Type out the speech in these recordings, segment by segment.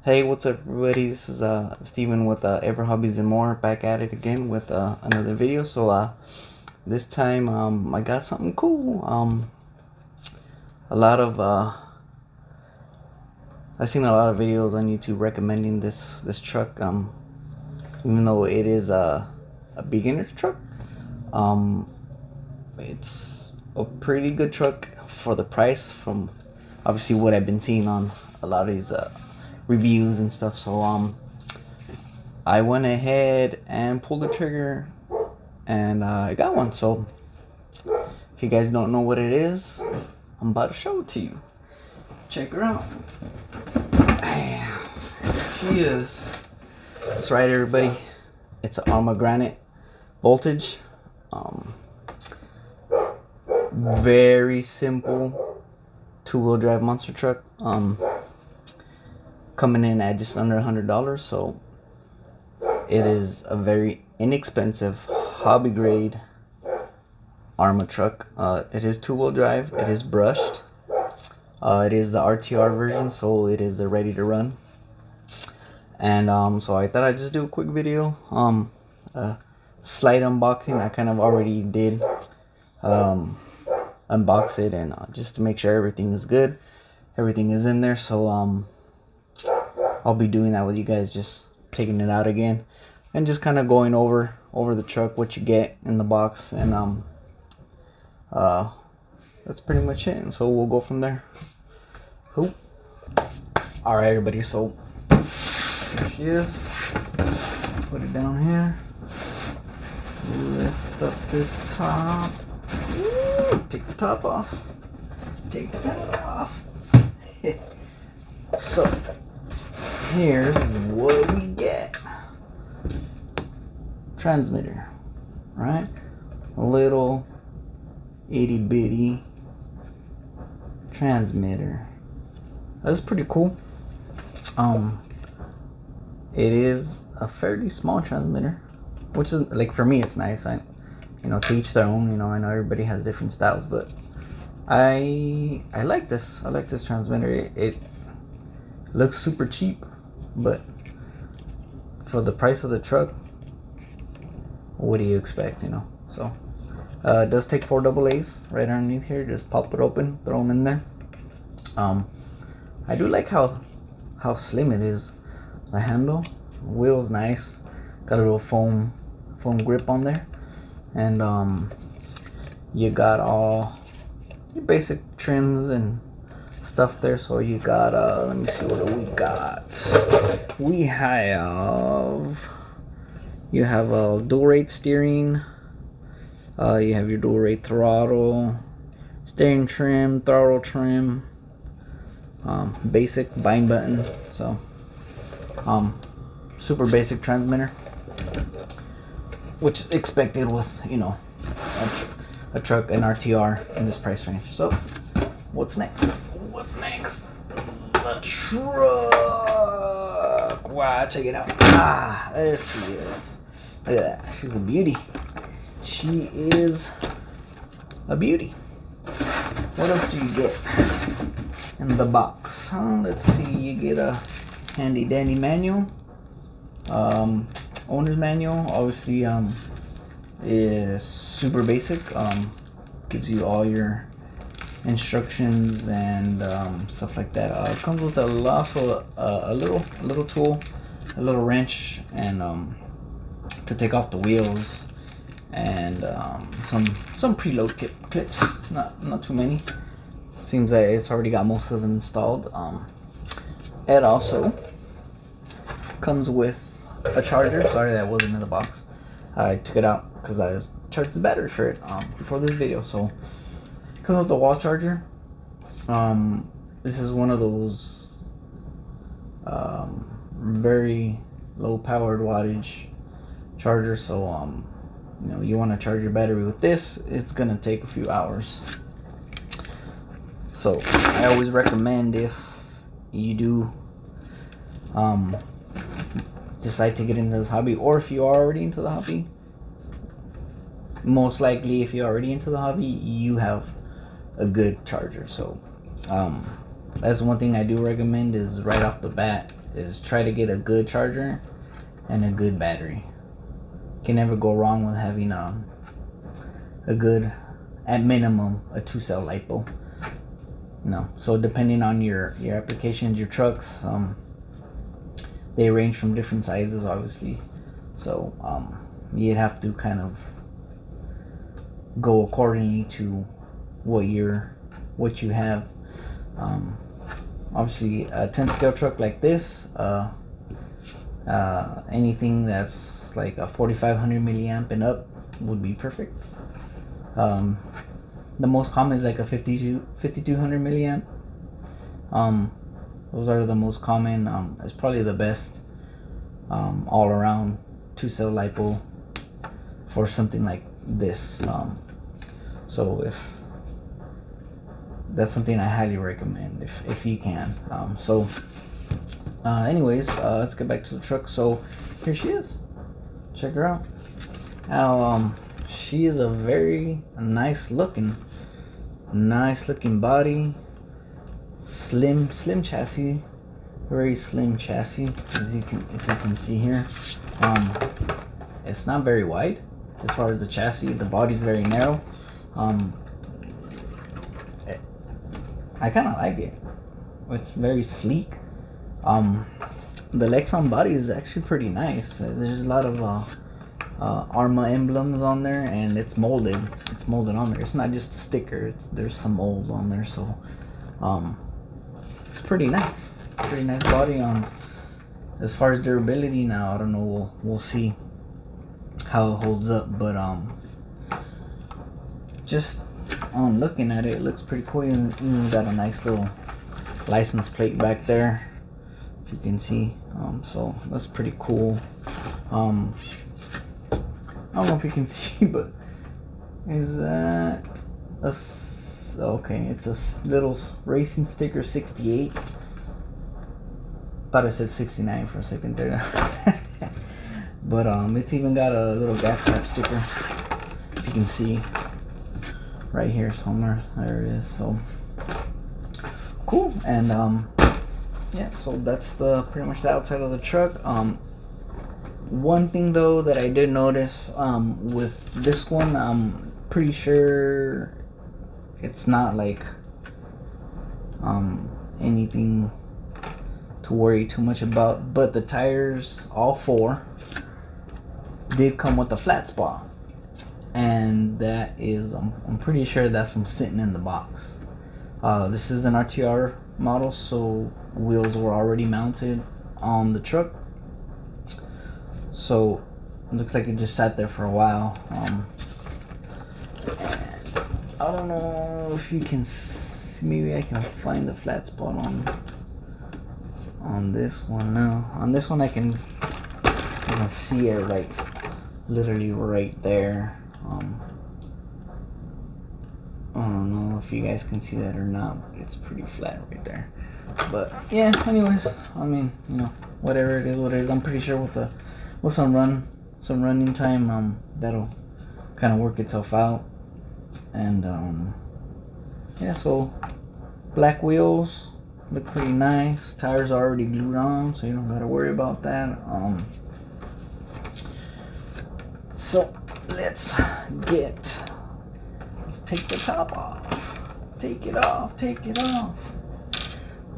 Hey, what's up, everybody? This is Steven with Ever Hobbies and More, back at it again with another video. So this time I got something cool. A lot of I've seen a lot of videos on YouTube recommending this truck. Even though it is a beginner's truck, it's a pretty good truck for the price. From obviously what I've been seeing on a lot of these reviews and stuff. So I went ahead and pulled the trigger and I got one. So if you guys don't know what it is, I'm about to show it to you. Check her out. There she is. That's right, everybody. It's an Arrma granite voltage. Very simple two-wheel drive monster truck. Coming in at just under $100. So it is a very inexpensive hobby grade Arrma truck. It is two-wheel drive. It is brushed. It is the RTR version, so it is ready to run. And so I thought I'd just do a quick video, slight unboxing. I kind of already did unbox it, and just to make sure everything is good, everything is in there. So I'll be doing that with you guys, just taking it out again and just kind of going over the truck, what you get in the box, and that's pretty much it. And so we'll go from there. Cool. All right, everybody. So here she is. Put it down here. Lift up this top. Woo! Take the top off. Take the top off. So here's what we get. Transmitter, right? A little itty bitty transmitter. That's pretty cool. It is a fairly small transmitter, which is, like, for me it's nice. To each their own. I know everybody has different styles, but I like this. I like this transmitter. It looks super cheap, but for the price of the truck, what do you expect? So it does take 4 AA's right underneath here. Just pop it open, throw them in there. I do like how slim it is. The handle, wheel's nice, got a little foam grip on there, and you got all your basic trims and stuff there. So you got let me see what we got. You have a dual rate steering. You have your dual rate throttle, steering trim, throttle trim, basic bind button. So super basic transmitter, which is expected with a truck, an RTR in this price range. So what's next? The truck. Wow, check it out. There she is. Look at that. She's a beauty. She is a beauty. What else do you get in the box? Let's see. You get a handy dandy manual, owner's manual. Obviously is super basic. Gives you all your instructions and stuff like that. It comes with a little tool, a little wrench, and to take off the wheels, and some preload clips. Not too many. Seems that it's already got most of them installed. It also comes with a charger. Sorry, that wasn't in the box. I took it out because I charged the battery for it before this video. So it comes with a wall charger. This is one of those very low powered wattage chargers. So you want to charge your battery with this, it's gonna take a few hours. So I always recommend, if you do decide to get into this hobby, or if you are already into the hobby, most likely if you're already into the hobby, you have a good charger. So that's one thing I do recommend, is right off the bat is try to get a good charger and a good battery. Can never go wrong with having a good, at minimum, a 2-cell lipo. So depending on your applications, your trucks, they range from different sizes, obviously. So you'd have to kind of go accordingly to what you have. Obviously, a 10 scale truck like this, anything that's like a 4500 milliamp and up would be perfect. The most common is like a 5200 milliamp. Those are the most common. It's probably the best all around 2-cell lipo for something like this. So if that's something I highly recommend if you can. Anyways, let's get back to the truck. So here she is. Check her out. Now she is a very nice looking body, slim chassis, very slim chassis, if you can see here. It's not very wide as far as the chassis. The body's very narrow. I kind of like it. It's very sleek. The Lexan body is actually pretty nice. There's a lot of Arrma emblems on there, and it's molded on there. It's not just a sticker, there's some mold on there. So it's pretty nice body. As far as durability, now I don't know, we'll see how it holds up, but just on looking at it, it looks pretty cool. Even got a nice little license plate back there, if you can see. So that's pretty cool. I don't know if you can see, but is that okay? It's a little racing sticker, 68. Thought it said 69 for a second there. But it's even got a little gas cap sticker, if you can see, right here somewhere. There it is. So cool. And yeah, so that's pretty much the outside of the truck. One thing though that I did notice with this one, I'm pretty sure it's not like anything to worry too much about, but the tires, all 4, did come with a flat spot, and that is I'm pretty sure that's from sitting in the box. This is an RTR model, so wheels were already mounted on the truck, so it looks like it just sat there for a while. And I don't know if you can see, maybe I can find the flat spot on this one. Now on this one I can see it, like literally right there. I don't know if you guys can see that or not, but it's pretty flat right there. But yeah, anyways, I mean, whatever it is, what it is. I'm pretty sure with some running time, that'll kind of work itself out. And yeah, so black wheels look pretty nice. Tires are already glued on, so you don't gotta worry about that. So let's take the top off. Take it off.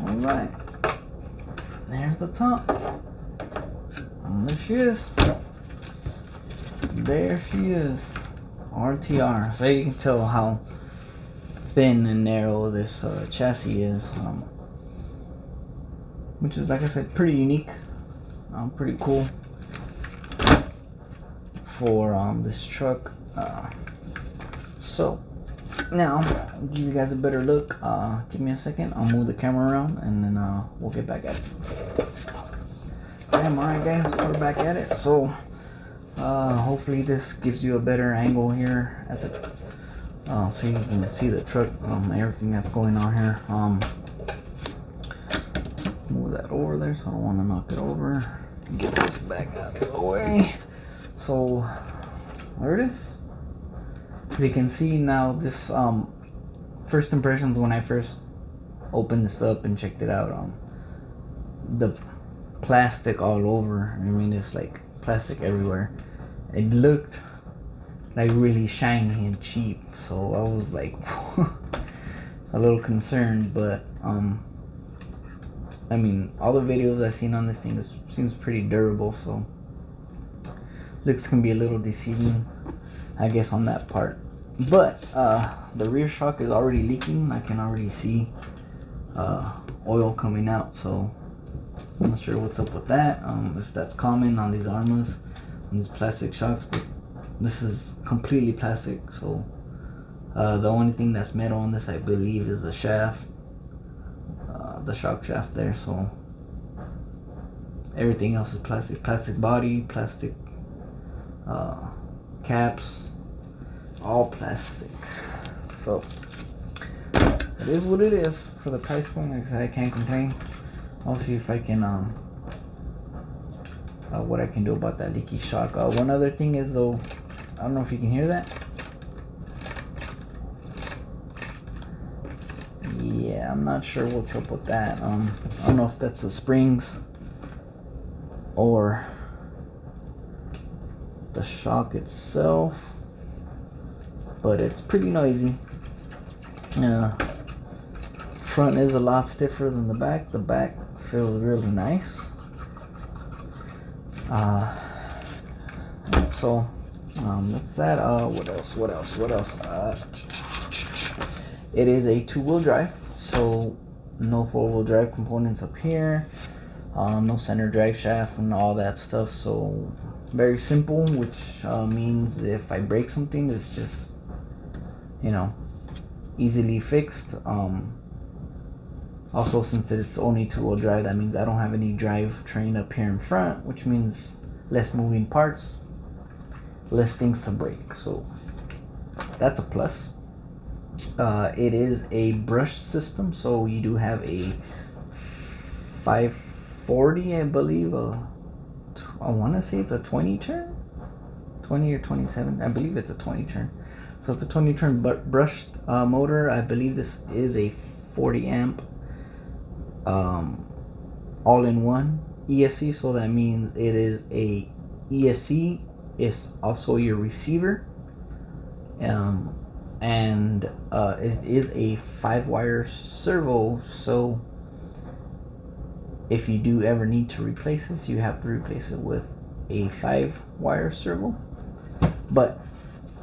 All right, there's the top. And there she is. RTR. So you can tell how thin and narrow this chassis is, which is, like I said, pretty unique, pretty cool for this truck. So now I'll give you guys a better look. Give me a second, I'll move the camera around, and then we'll get back at it. Alright guys, we're back at it. So hopefully this gives you a better angle here at the so you can see the truck, everything that's going on here. Move that over there, so I don't want to knock it over. Get this back out of the way. So there it is. As you can see now, this first impressions when I first opened this up and checked it out. The plastic all over. I mean, it's like plastic everywhere. It looked like really shiny and cheap, so I was like a little concerned. But I mean, all the videos I've seen on this thing seems pretty durable, so looks can be a little deceiving, I guess, on that part. But the rear shock is already leaking. I can already see oil coming out, so I'm not sure what's up with that. If that's common on these Arrmas, on these plastic shocks, but this is completely plastic, so the only thing that's metal on this, I believe, is the shaft, the shock shaft there. So everything else is plastic body, plastic caps, all plastic. So it is what it is for the price point. Like I said, I can't complain. I'll see if I can what I can do about that leaky shock. One other thing is, though, I don't know if you can hear that. Yeah, I'm not sure what's up with that. I don't know if that's the springs or the shock itself, but it's pretty noisy. Front is a lot stiffer than the back. The back feels really nice. So that's that. What else? It is a 2-wheel drive, so no 4-wheel drive components up here, no center drive shaft and all that stuff. So very simple, which means if I break something, it's just, you know, easily fixed. Also, since it's only 2-wheel drive, that means I don't have any drive train up here in front, which means less moving parts, less things to break. So that's a plus. It is a brush system, so you do have a 540, I believe. I want to say it's a 20 turn, 20 or 27. I believe it's a 20 turn. So it's a 20 turn brushed motor. I believe this is a 40 amp all-in-one ESC, so that means it is a ESC. It's also your receiver, and it is a 5-wire servo. So if you do ever need to replace this, you have to replace it with a 5-wire servo. But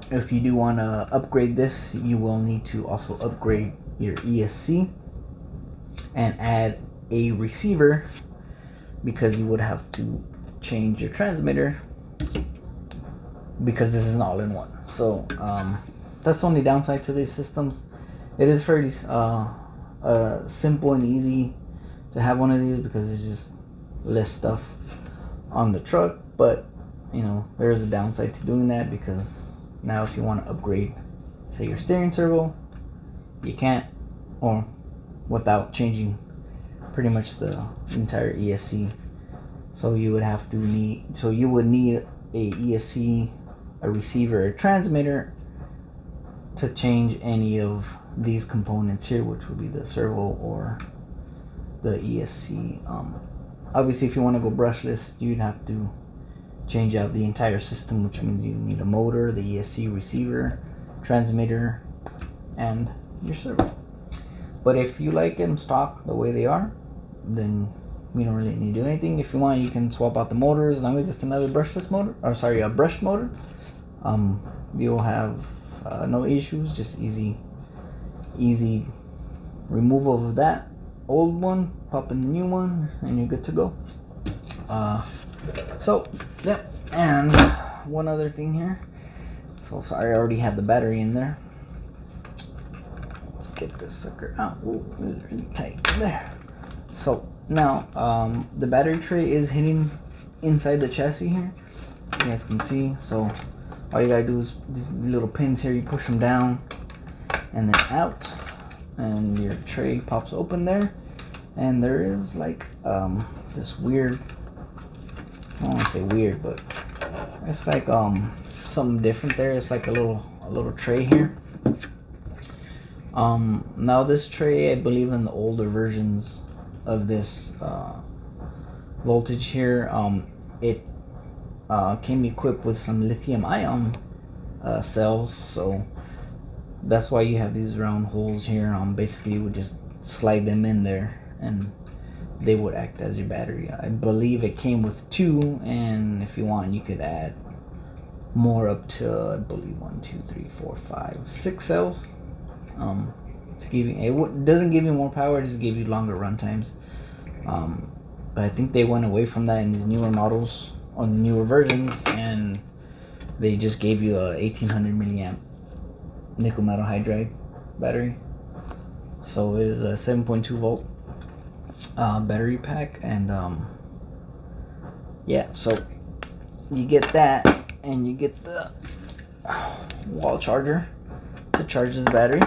if you do want to upgrade this, you will need to also upgrade your ESC and add a receiver, because you would have to change your transmitter, because this is an all-in-one. So that's the only downside to these systems. It is fairly simple and easy to have one of these, because it's just less stuff on the truck. But you know, there is a downside to doing that, because now if you want to upgrade, say, your steering servo, you can't, or without changing pretty much the entire ESC. So you would have to need, you would need a ESC, a receiver, a transmitter to change any of these components here, which would be the servo or the ESC. Obviously, if you want to go brushless, you'd have to change out the entire system, which means you need a motor, the ESC, receiver, transmitter, and your servo. But if you like them stock the way they are, then we don't really need to do anything. If you want, you can swap out the motor, as long as it's another brushless motor, or sorry, a brushed motor. You'll have no issues, just easy removal of that old one, pop in the new one, and you're good to go. So yeah, and one other thing here. So sorry, I already had the battery in there. Let's get this sucker out. Ooh, it's really tight there. So now the battery tray is hitting inside the chassis here, you guys can see. So all you gotta do is these little pins here, you push them down and then out, and your tray pops open there. And there is like this weird, I don't want to say weird, but it's like something different there. It's like a little tray here Now this tray, I believe in the older versions of this voltage here, it came equipped with some lithium ion cells, so that's why you have these round holes here. Basically you would just slide them in there and they would act as your battery. I believe it came with 2, and if you want you could add more, up to I believe 1, 2, 3, 4, 5, 6 cells. To give you, it doesn't give you more power, it just gives you longer run times. But I think they went away from that in these newer models, on the newer versions, and they just gave you a 1800 milliamp nickel metal hydride battery. So it is a 7.2 volt battery pack, and yeah, so you get that, and you get the wall charger to charge this battery,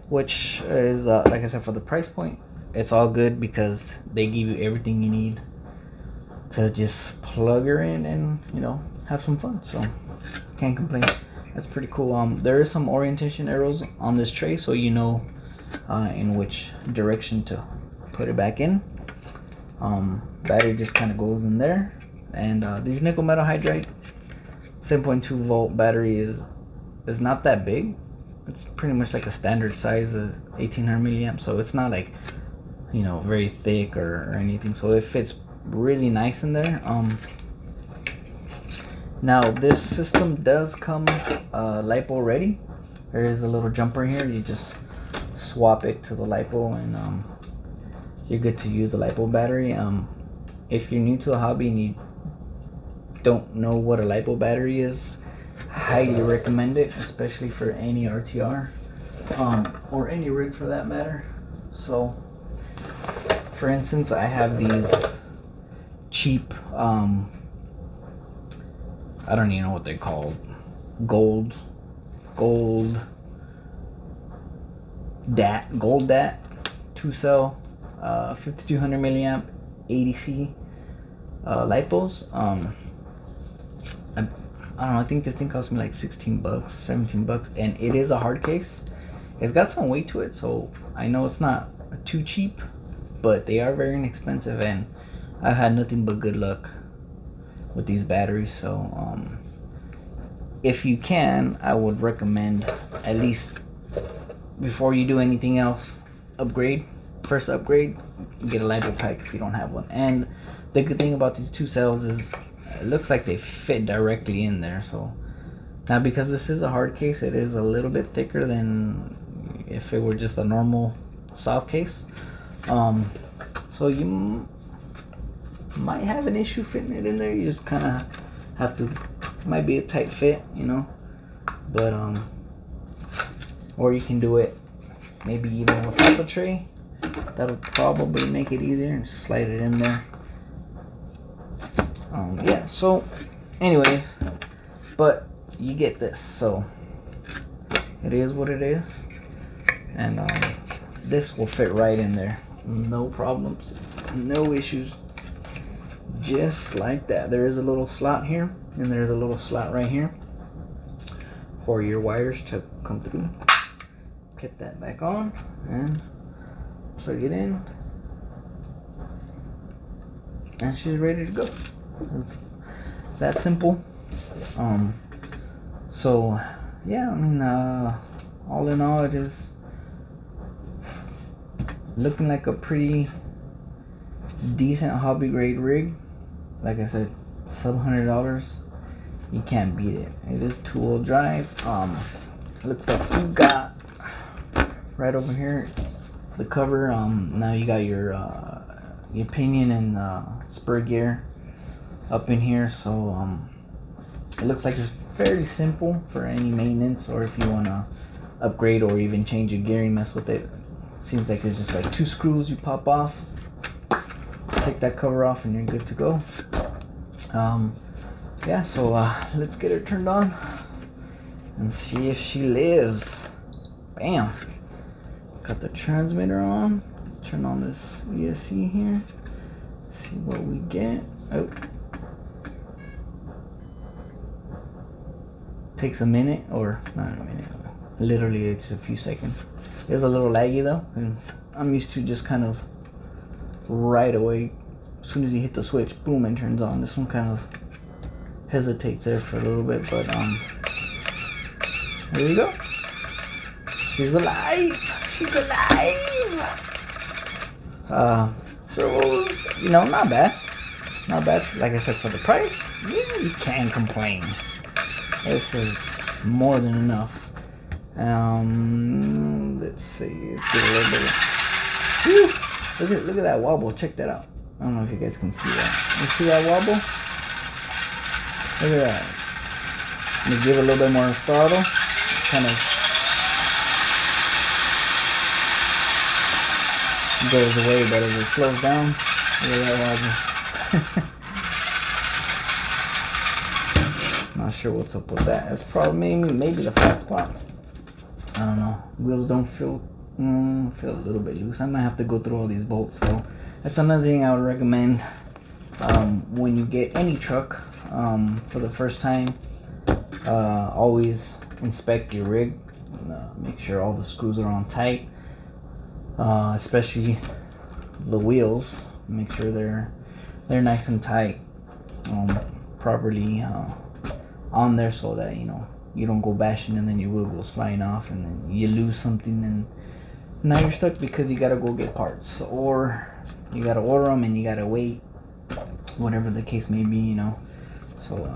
which is like I said, for the price point, it's all good because they give you everything you need to just plug her in and, you know, have some fun. So can't complain. That's pretty cool. There is some orientation arrows on this tray, so you know in which direction to put it back in. Battery just kind of goes in there, and these nickel metal hydride 7.2 volt battery is not that big. It's pretty much like a standard size of 1800 milliamps, so it's not like, you know, very thick or anything, so it fits really nice in there. Now this system does come Lipo ready. There is a little jumper here, you just swap it to the Lipo, and you're good to use the Lipo battery. If you're new to the hobby and you don't know what a Lipo battery is, highly recommend it, especially for any RTR or any rig for that matter. So for instance, I have these cheap I don't even know what they're called, gold DAT 2-cell 5200 milliamp ADC Lipos. I don't know, I think this thing cost me like 16 bucks, 17 bucks, and it is a hard case. It's got some weight to it, so I know it's not too cheap, but they are very inexpensive, and I've had nothing but good luck with these batteries. So if you can, I would recommend, at least before you do anything else, first upgrade, get a Lipo pack if you don't have one. And the good thing about these 2 cells is it looks like they fit directly in there. So now, because this is a hard case, it is a little bit thicker than if it were just a normal soft case. So you might have an issue fitting it in there. You just kind of have to, might be a tight fit, you know, but or you can do it maybe even without the tray. That'll probably make it easier, and just slide it in there. Yeah, so anyways, but you get this, so it is what it is, and this will fit right in there, no problems, no issues, just like that. There is a little slot here, and there's a little slot right here for your wires to come through. Clip that back on and plug it in, and she's ready to go. It's that simple. So yeah, I mean, all in all, it is looking like a pretty decent hobby grade rig. Like I said, sub $100, you can't beat it. It is 2-wheel drive. Looks like you got right over here the cover. Now you got your pinion and spur gear up in here, so it looks like it's fairly simple for any maintenance, or if you want to upgrade or even change your gearing, mess with it. Seems like it's just like 2 screws you pop off, take that cover off, and you're good to go. Yeah, so let's get her turned on and see if she lives. Bam! Got the transmitter on. Let's turn on this ESC here, see what we get. Oh, takes a minute, or not a minute, Literally, it's a few seconds. It's a little laggy though, and I'm used to just kind of right away, as soon as you hit the switch, boom, it turns on. This one kind of hesitates there for a little bit, but there you go. She's alive. She's alive. So you know, not bad. Not bad. Like I said, for the price, yeah, you can't complain. This is more than enough. Let's see. Let's get a little bit. Whew, look at that wobble. Check that out. I don't know if you guys can see that. You see that wobble? Look at that. Let me give it a little bit more throttle. Kind of goes away, but as it slows down, look at that wobble. Not sure what's up with that. That's probably maybe the flat spot. I don't know. Wheels don't feel a little bit loose. I might have to go through all these bolts though. That's another thing I would recommend when you get any truck for the first time. Always inspect your rig. Make sure all the screws are on tight, especially the wheels. Make sure they're nice and tight, properly on there, so that you know you don't go bashing and then your wheel goes flying off and then you lose something and now you're stuck because you gotta go get parts, or you gotta order them and you gotta wait, whatever the case may be, you know. So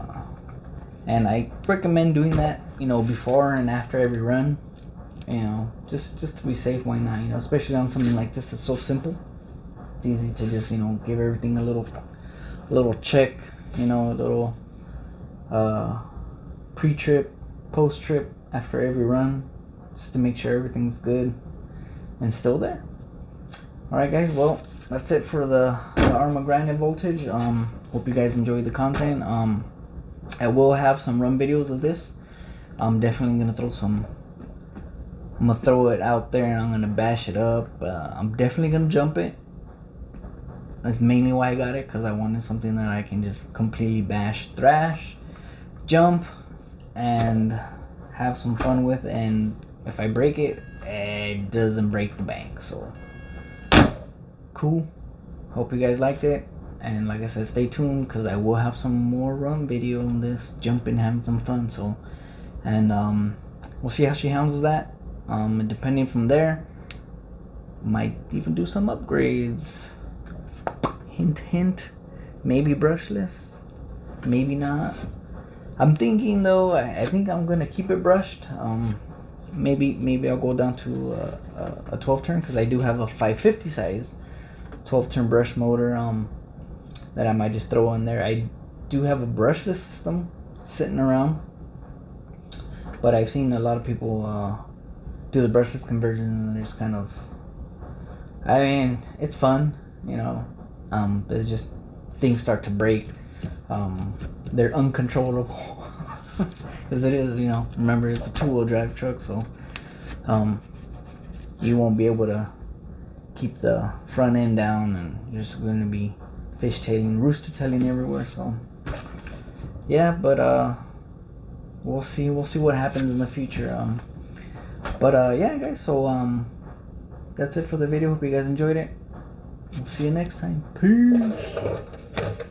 and I recommend doing that, you know, before and after every run, you know, just to be safe. Why not, you know, especially on something like this that's so simple. It's easy to just, you know, give everything a little check, you know, a little pre-trip, post-trip, after every run, just to make sure everything's good and still there. Alright guys, well, that's it for the Arrma granite voltage. Hope you guys enjoyed the content. I will have some run videos of this. I'm definitely gonna I'm gonna throw it out there and I'm gonna bash it up. I'm definitely gonna jump it. That's mainly why I got it, because I wanted something that I can just completely bash, thrash, jump, and have some fun with. And if I break it, it doesn't break the bank. So cool. Hope you guys liked it, and like I said, stay tuned because I will have some more run video on this, jumping, having some fun. So, and we'll see how she handles that. And depending from there, might even do some upgrades. Hint hint. Maybe brushless, maybe not. I'm thinking though, I think I'm gonna keep it brushed. Maybe I'll go down to a 12 turn, because I do have a 550 size 12 turn brush motor that I might just throw in there. I do have a brushless system sitting around, but I've seen a lot of people do the brushless conversion, and there's kind of, I mean, it's fun, you know, but it's just things start to break. They're uncontrollable because it is, you know, remember, it's a 2-wheel drive truck, so you won't be able to keep the front end down, and you're just going to be fishtailing, rooster-tailing everywhere. So yeah, but we'll see what happens in the future. Yeah guys, so that's it for the video. Hope you guys enjoyed it. We'll see you next time. Peace.